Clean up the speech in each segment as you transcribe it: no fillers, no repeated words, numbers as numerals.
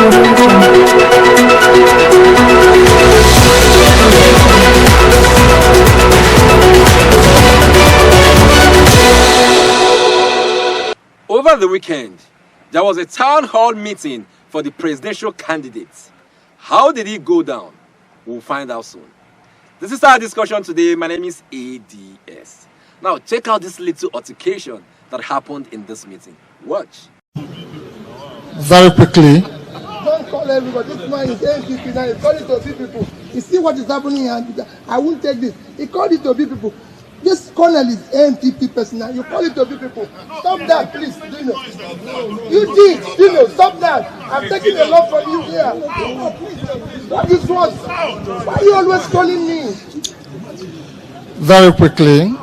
Over the weekend, there was a town hall meeting for the presidential candidates. How did it go down? We'll find out soon. This is our discussion today. My name is ADS. Now, check out this little altercation that happened in this meeting. Watch. Very quickly. Don't call everybody. This man is NPP now. He called it to be people. You see what is happening here? I won't take this. He called it to be people. This colonel is NPP person now. You call it to be people. Stop that, please. You did. Stop that. I'm taking a lot from you here. What is what? Why are you always calling me? Very quickly.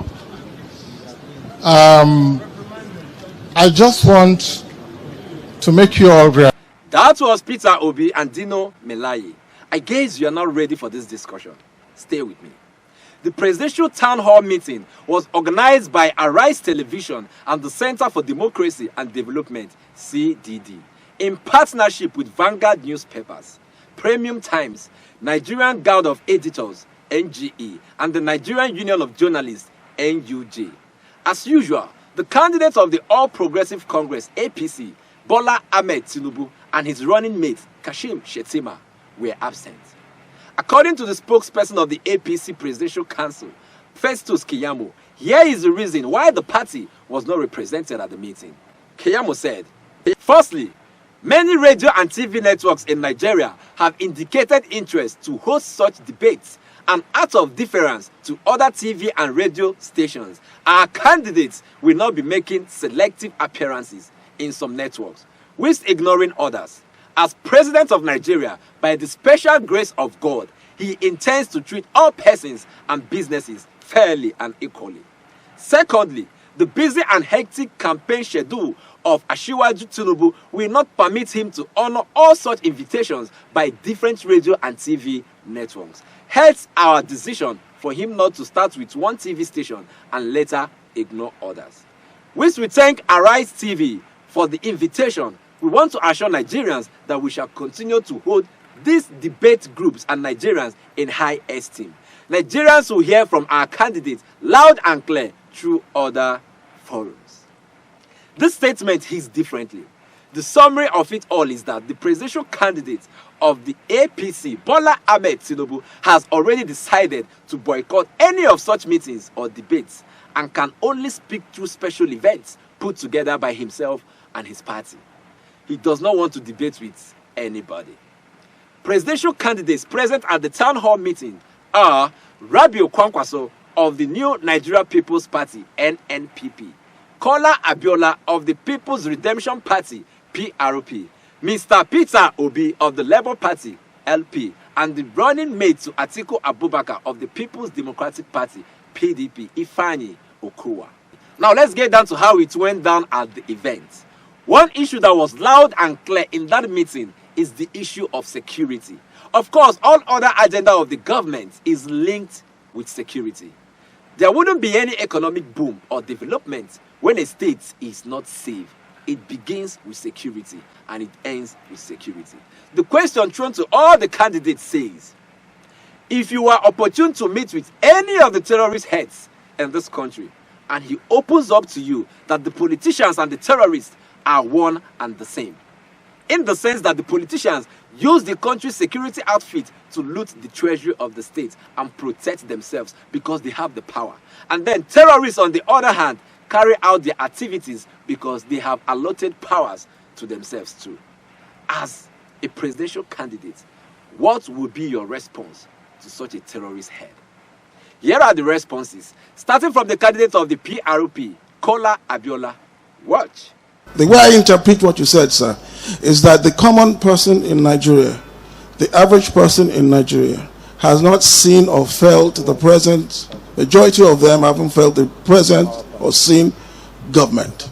I just want to make you all realize. That was Peter Obi and Dino Melaye. I guess you are not ready for this discussion. Stay with me. The presidential town hall meeting was organized by Arise Television and the Center for Democracy and Development, CDD, in partnership with Vanguard Newspapers, Premium Times, Nigerian Guild of Editors, NGE, and the Nigerian Union of Journalists, NUJ. As usual, the candidates of the All Progressive Congress, APC, Bola Ahmed Tinubu, and his running mate, Kashim Shettima, were absent. According to the spokesperson of the APC Presidential Council, Festus Keyamo, here is the reason why the party was not represented at the meeting. Keyamo said, firstly, many radio and TV networks in Nigeria have indicated interest to host such debates, and out of deference to other TV and radio stations, our candidates will not be making selective appearances in some networks, which ignoring others. As President of Nigeria, by the special grace of God, he intends to treat all persons and businesses fairly and equally. Secondly, the busy and hectic campaign schedule of Asiwaju Tinubu will not permit him to honor all such invitations by different radio and TV networks. Hence our decision for him not to start with one TV station and later ignore others. Which we thank Arise TV for the invitation. We want to assure Nigerians that we shall continue to hold these debate groups and Nigerians in high esteem. Nigerians will hear from our candidates loud and clear through other forums. This statement hits differently. The summary of it all is that the presidential candidate of the APC, Bola Ahmed Tinubu, has already decided to boycott any of such meetings or debates and can only speak through special events put together by himself and his party. He does not want to debate with anybody. Presidential candidates present at the town hall meeting are Rabiu Kwankwaso of the New Nigeria People's Party, NNPP, Kola Abiola of the People's Redemption Party, PRP, Mr. Peter Obi of the Labour Party, LP, and the running mate to Atiku Abubakar of the People's Democratic Party, PDP, Ifeanyi Okowa. Now let's get down to how it went down at the event. One issue that was loud and clear in that meeting is the issue of security. Of course, all other agenda of the government is linked with security. There wouldn't be any economic boom or development when a state is not safe. It begins with security and it ends with security. The question thrown to all the candidates says, if you are opportune to meet with any of the terrorist heads in this country, and he opens up to you that the politicians and the terrorists are one and the same, in the sense that the politicians use the country's security outfit to loot the treasury of the state and protect themselves because they have the power. And then terrorists, on the other hand, carry out their activities because they have allotted powers to themselves too. As a presidential candidate, what would be your response to such a terrorist head? Here are the responses, starting from the candidate of the PRP, Kola Abiola. Watch. The way I interpret what you said, sir, is that the common person in Nigeria, the average person in Nigeria, has not seen or felt the present, majority of them haven't felt the present or seen government.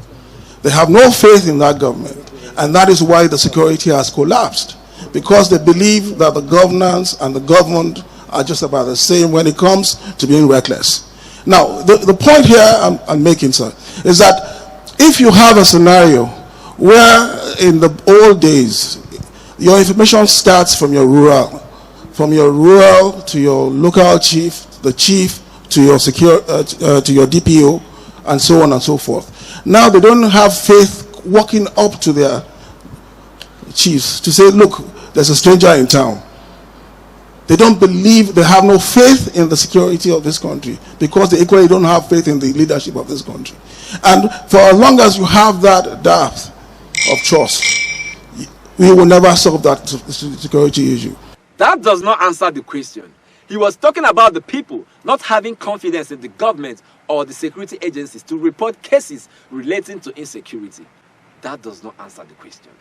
They have no faith in that government, and that is why the security has collapsed, because they believe that the governance and the government are just about the same when it comes to being reckless. Now, the point here I'm making, sir, is that if you have a scenario where in the old days Your information starts from your rural to your local chief, the chief to your to your DPO, and so on and so forth. Now they don't have faith walking up to their chiefs to say, look, there's a stranger in town. They don't believe, they have no faith in the security of this country because they equally don't have faith in the leadership of this country. And for as long as you have that depth of trust, we will never solve that security issue. That does not answer the question. He was talking about the people not having confidence in the government or the security agencies to report cases relating to insecurity. That does not answer the question.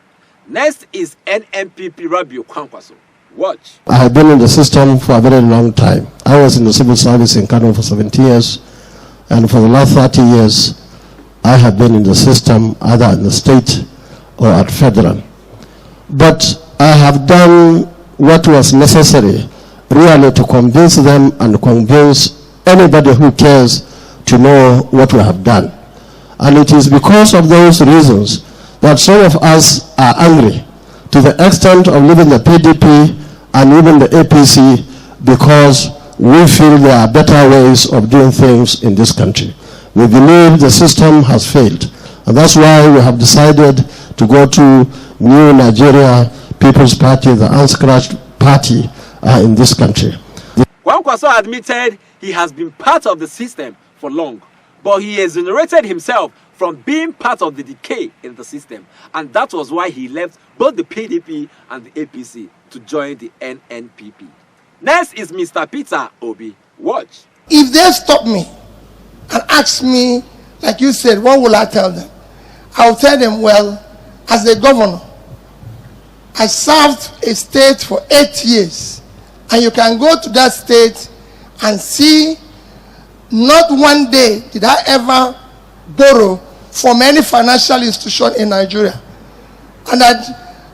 Next is NNPP Rabiu Kwankwaso. Watch. I have been in the system for a very long time. I was in the civil service in Kano for 17 years, and for the last 30 years, I have been in the system either in the state or at federal. But I have done what was necessary really to convince them and convince anybody who cares to know what we have done. And it is because of those reasons that some of us are angry to the extent of leaving the PDP and even the APC because we feel there are better ways of doing things in this country. We believe the system has failed, and that's why we have decided to go to New Nigeria People's Party, the unscratched party in this country. Kwankwaso admitted he has been part of the system for long, but he exonerated himself from being part of the decay in the system, and that was why he left both the PDP and the APC to join the NNPP. Next is Mr. Peter Obi. Watch. If they stop me and ask me, like you said, what will I tell them? I'll tell them, well, as a governor, I served a state for 8 years, and you can go to that state and see not one day did I ever borrow from any financial institution in Nigeria, and that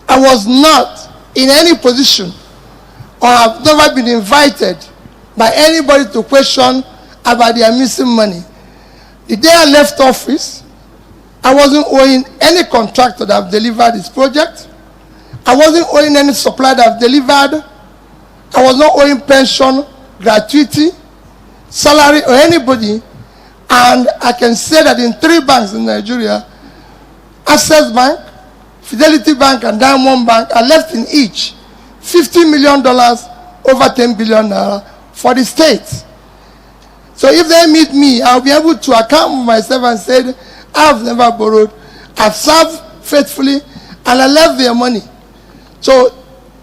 I was not in any position or have never been invited by anybody to question about their missing money. The day I left office, I wasn't owing any contractor that have delivered this project. I wasn't owing any supplier that have delivered. I was not owing pension, gratuity, salary, or anybody. And I can say that in 3 banks in Nigeria, Access Bank, Fidelity Bank, and Diamond Bank, I left in each $50 million, over 10 billion naira for the state. So if they meet me, I'll be able to account for myself and say, I've never borrowed, I've served faithfully, and I left their money. So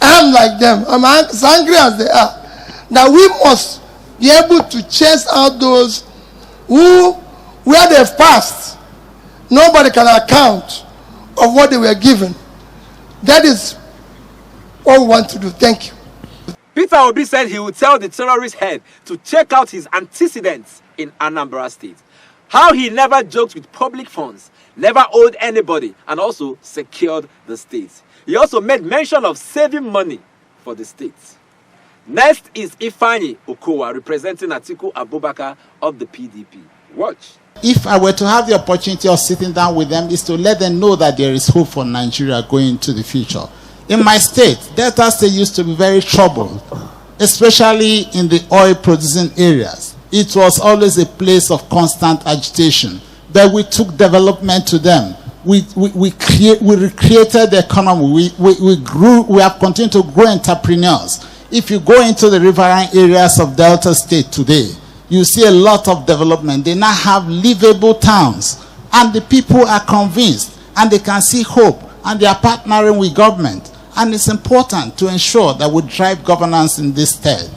I'm like them. I'm as angry as they are. That we must be able to chase out those who, where they've passed, nobody can account of what they were given. That is what we want to do. Thank you. Peter Obi said he would tell the terrorist head to check out his antecedents in Anambra State. How he never joked with public funds, never owed anybody, and also secured the state. He also made mention of saving money for the state. Next is Ifeanyi Okowa, representing Atiku Abubakar of the PDP. Watch. If I were to have the opportunity of sitting down with them, is to let them know that there is hope for Nigeria going into the future. In my state, Delta State used to be very troubled, especially in the oil-producing areas. It was always a place of constant agitation. But we took development to them. We recreated the economy. We grew. We have continued to grow entrepreneurs. If you go into the riverine areas of Delta State today, you see a lot of development. They now have livable towns, and the people are convinced, and they can see hope, and they are partnering with government. And it's important to ensure that we drive governance in this state.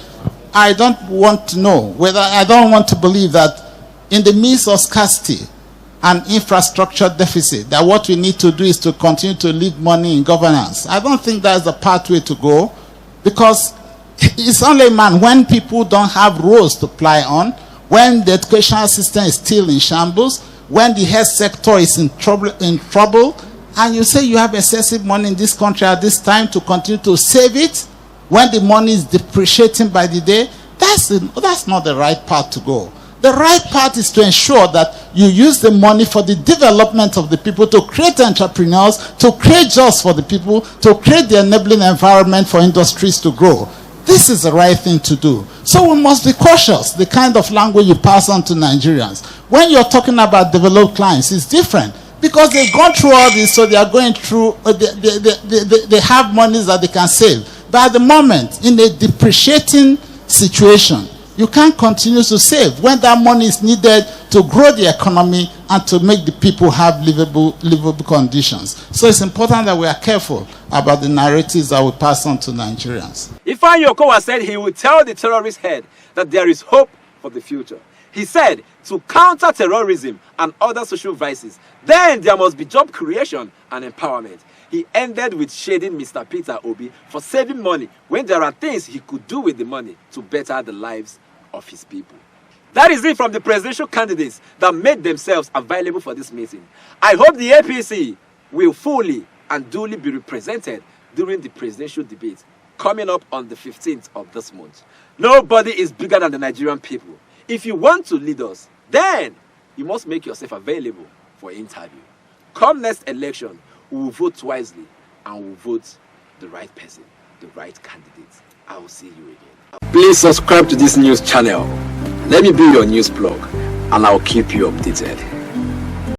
I don't want to know whether, I don't want to believe that in the midst of scarcity and infrastructure deficit, that what we need to do is to continue to leave money in governance. I don't think that's the pathway to go, because it's only man when people don't have roads to ply on, when the educational system is still in shambles, when the health sector is in trouble, and you say you have excessive money in this country at this time to continue to save it when the money is depreciating by the day. That's not the right path to go. The right part is to ensure that you use the money for the development of the people, to create entrepreneurs, to create jobs for the people, to create the enabling environment for industries to grow. This is the right thing to do. So we must be cautious, the kind of language you pass on to Nigerians. When you're talking about developed clients, it's different. Because they've gone through all this, so they are going through, they have monies that they can save. But at the moment, in a depreciating situation, you can't continue to save when that money is needed to grow the economy and to make the people have livable conditions. So it's important that we are careful about the narratives that we pass on to Nigerians. Ifeanyi Okowa said he will tell the terrorist head that there is hope for the future. He said to counter terrorism and other social vices, then there must be job creation and empowerment. He ended with shading Mr. Peter Obi for saving money when there are things he could do with the money to better the lives of his people. That is it from the presidential candidates that made themselves available for this meeting. I hope the APC will fully and duly be represented during the presidential debate coming up on the 15th of this month. Nobody is bigger than the Nigerian people. If you want to lead us, then you must make yourself available for interview. Come next election, we will vote wisely and we will vote the right person, the right candidate. I will see you again. Please subscribe to this news channel. Let me be your news blog and I'll keep you updated.